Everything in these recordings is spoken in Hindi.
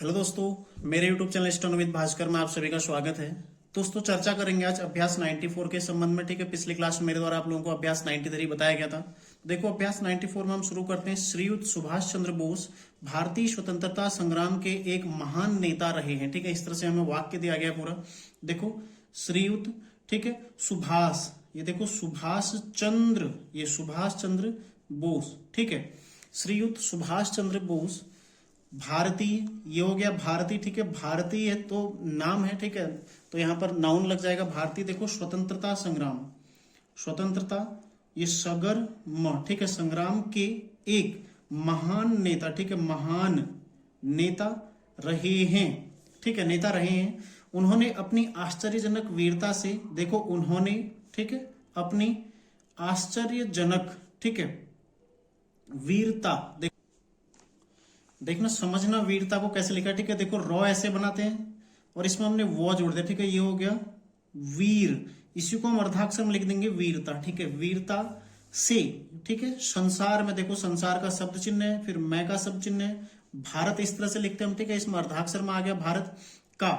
हेलो दोस्तों, मेरे YouTube channel stone with Bhaskar में आप सभी का स्वागत है। दोस्तों, चर्चा करेंगे आज अभ्यास 94 के संबंध में। ठीक है, पिछली क्लास में मेरे द्वारा आप लोगों को अभ्यास 93 बताया गया था। देखो, अभ्यास 94 में हम शुरू करते हैं। श्रीयुत सुभाष चंद्र बोस भारतीय स्वतंत्रता संग्राम के एक महान नेता रहे हैं। ठीक है, इस तरह से हमें वाक्य दिया गया पूरा। देखो, श्रीयुत, ठीक है, सुभाष, ये देखो सुभाष चंद्र, ये सुभाष चंद्र बोस। ठीक है, श्रीयुत सुभाष चंद्र बोस भारतीय, ये हो गया भारतीय। ठीक है, भारतीय है तो नाम है। ठीक है, तो यहां पर नाउन लग जाएगा भारतीय। देखो, स्वतंत्रता संग्राम, स्वतंत्रता, ये सगर म, ठीक है, संग्राम के एक महान नेता, ठीक है, महान नेता रहे हैं। ठीक है, नेता रहे हैं। उन्होंने अपनी आश्चर्यजनक वीरता से, देखो उन्होंने, ठीक है, अपनी आश्चर्यजनक, ठीक है, वीरता, देखना समझना वीरता को कैसे लिखा। ठीक है, देखो रॉ ऐसे बनाते हैं और इसमें हमने वो जोड़ दिया। ठीक है, ये हो गया वीर, इसी को हम अर्धाक्षर में लिख देंगे वीरता। ठीक है, वीरता से, ठीक है, संसार में, देखो संसार का शब्द चिन्ह है, फिर मैं का शब्द चिन्ह है, भारत इस तरह से लिखते हैं हम। ठीक है, इसमें अर्धाक्षर में आ गया भारत का।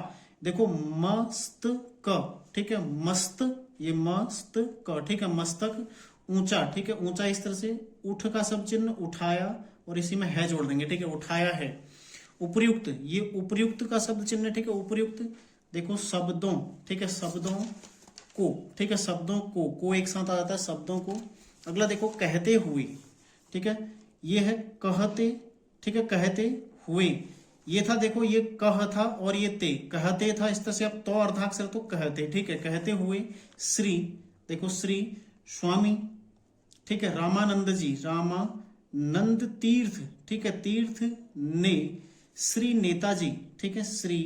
देखो मस्त क, ठीक है, मस्त, ये मस्त क, ठीक है, मस्तक ऊंचा, ठीक है, ऊंचा इस तरह से, उठ का शब्द चिन्ह उठाया और इसी में है जोड़ देंगे। ठीक है, उठाया है। उपयुक्त, ये उपयुक्त का शब्द चिन्ह, ठीक है, उपयुक्त। देखो शब्दों, ठीक है, शब्दों को, ठीक है, शब्दों को एक साथ आ जाता है, शब्दों को। अगला देखो कहते हुए, ठीक है, ये है कहते, ठीक है, कहते हुए। ये था, देखो ये कह था और ये ते, कहते था, इस तरह से अब तो अर्धाक्षर तो कहते। ठीक है, कहते हुए श्री, देखो श्री स्वामी, ठीक है, रामानंद जी, रामानंद तीर्थ, ठीक है, तीर्थ ने, श्री नेताजी, ठीक है, श्री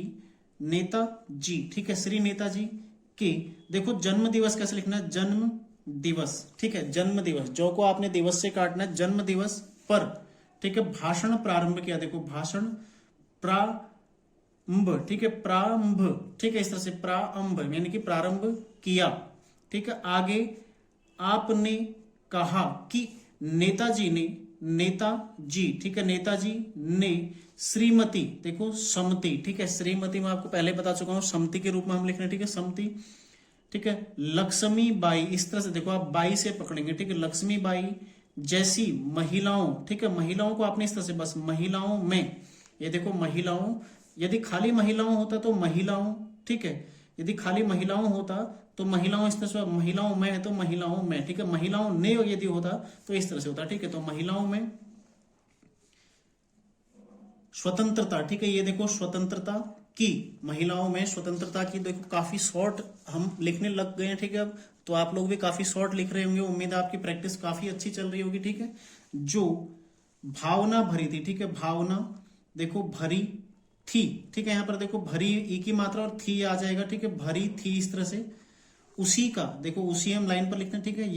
नेताजी, ठीक है, श्री नेताजी के, देखो जन्म दिवस कैसे लिखना है, जन्म दिवस, ठीक है, जन्म दिवस, जो को आपने दिवस से काटना है, जन्म दिवस पर, ठीक है, भाषण प्रारंभ किया। देखो भाषण प्रारंभ, ठीक है, प्रारंभ, ठीक है, इस तरह से प्रारंभ यानी कि प्रारंभ किया। ठीक है, आगे आपने कहा कि नेताजी ने, नेताजी, ठीक है, नेताजी ने श्रीमती, देखो समती, ठीक है, श्रीमती मैं आपको पहले बता चुका हूं, समती के रूप में हम लिख रहे हैं। ठीक है, समती, ठीक है, लक्ष्मी बाई, इस तरह से देखो आप बाई से पकड़ेंगे। ठीक है, लक्ष्मी बाई जैसी महिलाओं, ठीक है, महिलाओं को आपने इस तरह से बस महिलाओं में, ये देखो महिलाओं, यदि खाली महिलाओं होता तो महिलाओं, ठीक है, यदि खाली महिलाओं होता तो महिलाओं, इस तरह से महिलाओं में है तो महिलाओं में, ठीक है, महिलाओं ने यदि होता तो इस तरह से होता। ठीक है, तो महिलाओं में स्वतंत्रता, ठीक है, ये देखो स्वतंत्रता की, महिलाओं में स्वतंत्रता की। देखो काफी शॉर्ट हम लिखने लग गए हैं। ठीक है, अब तो आप लोग भी काफी शॉर्ट लिख रहे होंगे, उम्मीद है आपकी प्रैक्टिस काफी अच्छी चल रही होगी। ठीक है, जो भावना भरी थी, ठीक है, भावना देखो भरी थी, ठीक है, यहां पर देखो भरी ई की मात्रा और थी आ जाएगा। ठीक है, भरी थी, इस तरह से, उसी का, देखो उसी हम लाइन पर लिखते हैं। ठीक है,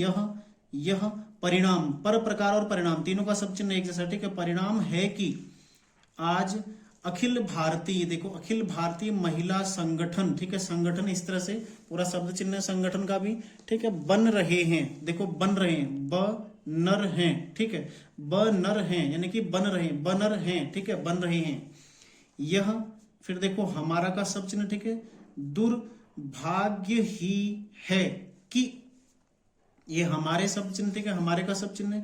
यह परिणाम, पर प्रकार और परिणाम तीनों का सब चिन्ह एक जैसा। ठीक है, परिणाम है कि आज अखिल भारतीय, देखो अखिल भारतीय महिला संगठन, ठीक है, संगठन इस तरह से पूरा शब्द चिन्ह संगठन का भी, ठीक है, बन रहे हैं। देखो बन रहे हैं, ब नर हैं, ठीक है, ब नर हैं यानी कि बन रहे हैं, बनर हैं, ठीक है, बन रहे हैं। यह, फिर देखो हमारा का सब चिन्ह, ठीक है, दुर्भाग्य ही है कि, ये हमारे सब चिन्ह, ठीक है, हमारे का सब चिन्ह,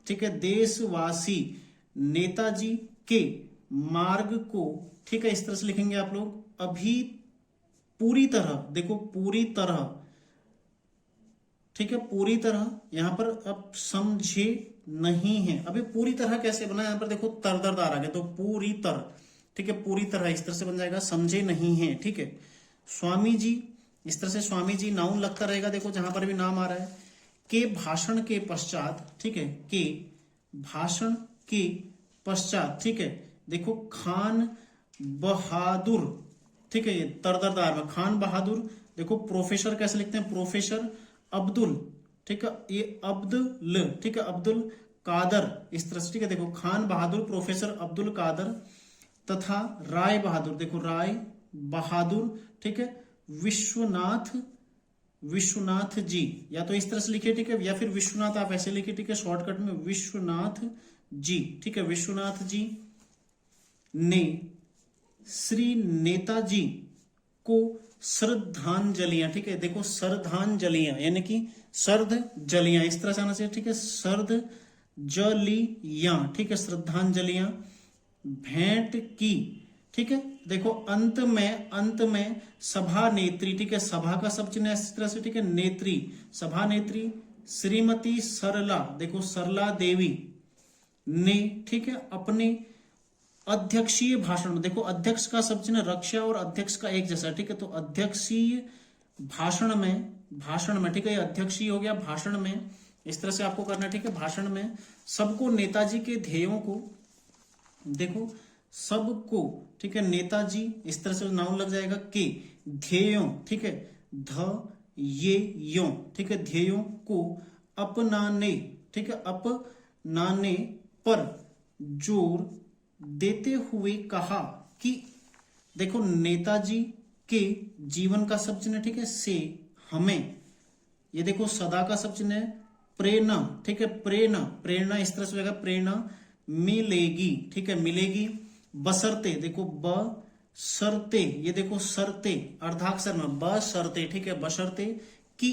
ठीक है, देशवासी नेताजी के मार्ग को, ठीक है, इस तरह से लिखेंगे आप लोग, अभी पूरी तरह, देखो पूरी तरह, ठीक है, पूरी तरह, यहां पर अब समझे नहीं है। अभी पूरी तरह कैसे बना, यहां पर देखो तरदरदार आ गया तो पूरी तरह, ठीक है, पूरी तरह इस तरह से बन जाएगा, समझे नहीं है। ठीक है, स्वामी जी, इस तरह से स्वामी जी नाउन लगता रहेगा। देखो जहां पर भी नाम आ रहा है, के भाषण के पश्चात, ठीक है, के भाषण के पश्चात, ठीक है, देखो खान बहादुर, ठीक है, ये तरदरदार में खान बहादुर, देखो प्रोफेसर कैसे लिखते हैं, प्रोफेसर अब्दुल, ठीक है, ये अब्दुल, ठीक है, अब्दुल कादर इस तरह से। ठीक है, देखो खान बहादुर, प्रोफेसर अब्दुल कादर तथा राय बहादुर, देखो राय बहादुर, ठीक है, विश्वनाथ, विश्वनाथ जी, या तो इस तरह से लिखिए, ठीक है, या फिर विश्वनाथ आप ऐसे लिखिए। ठीक है, शॉर्टकट में विश्वनाथ जी, ठीक है, विश्वनाथ जी ने श्री नेताजी को श्रद्धांजलियां, ठीक है, देखो श्रद्धांजलियां यानी कि श्रद्धांजलियां इस तरह से आना चाहिए, ठीक है, श्रद्धांजलियां, ठीक है, श्रद्धांजलियां भेंट की, ठीक है। देखो अंत में सभा नेत्री, ठीक है, सभा का सब चिन्ह इस तरह से, ठीक है, नेत्री, सभा नेत्री श्रीमती सरला, देखो सरला देवी ने, ठीक है, अपने अध्यक्षीय भाषण में, देखो अध्यक्ष का सब चिन्ह रक्षा और अध्यक्ष का एक जैसा, ठीक है, तो अध्यक्षीय भाषण में, ठीक है, अध्यक्षीय हो गया, भाषण में इस तरह से आपको करना है, ठीक है, भाषण में सबको नेताजी के ध्येयों को, देखो सबको, ठीक है, नेताजी इस तरह से नाउन लग जाएगा के ध्येयों, ठीक है, ध ये यो, ठीक है, ध्येयों को अपनाने, ठीक है, अपनाने पर जोर देते हुए कहा कि देखो नेताजी के जीवन का सब चिन्ह, ठीक है, से हमें, ये देखो सदा का सब चिन्ह है, प्रेरणा, ठीक है, प्रेरणा इस तरह से हो जाएगा, प्रेरणा मिलेगी, ठीक है, मिलेगी बशर्ते, देखो बशर्ते, ये देखो शर्ते अर्धाक्षर में बशर्ते, ठीक है, बशर्ते कि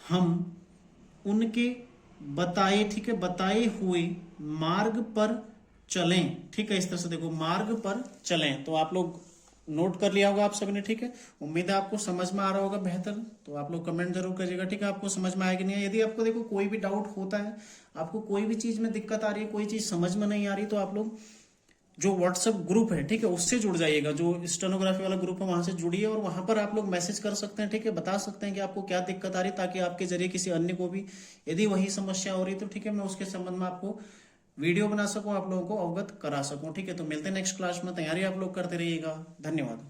हम उनके बताए, ठीक है, बताए हुए मार्ग पर चलें, ठीक है, इस तरह से देखो मार्ग पर चलें। तो आप लोग नोट कर लिया होगा आप सभी ने, ठीक है, उम्मीद है आपको समझ में आ रहा होगा बेहतर, तो आप लोग कमेंट जरूर करिएगा, ठीक है, आपको समझ में आएगी नहीं है। यदि आपको देखो कोई भी डाउट होता है, आपको कोई भी चीज में दिक्कत आ रही है, कोई चीज समझ में नहीं आ रही, तो आप लोग जो व्हाट्सएप ग्रुप है, ठीक है, उससे जुड़ जाइएगा, जो स्टेनोग्राफी वाला ग्रुप है वहां से जुड़िए और वहां पर आप लोग मैसेज कर सकते हैं, ठीक है, बता सकते हैं कि आपको क्या दिक्कत आ रही है, ताकि आपके जरिए किसी अन्य को भी यदि वही समस्या हो रही है तो ठीक है, मैं उसके संबंध में आपको वीडियो बना सकूं, आप लोगों को अवगत करा सकूं, ठीक है। तो मिलते हैं नेक्स्ट क्लास में, तैयारी आप लोग करते रहिएगा, धन्यवाद।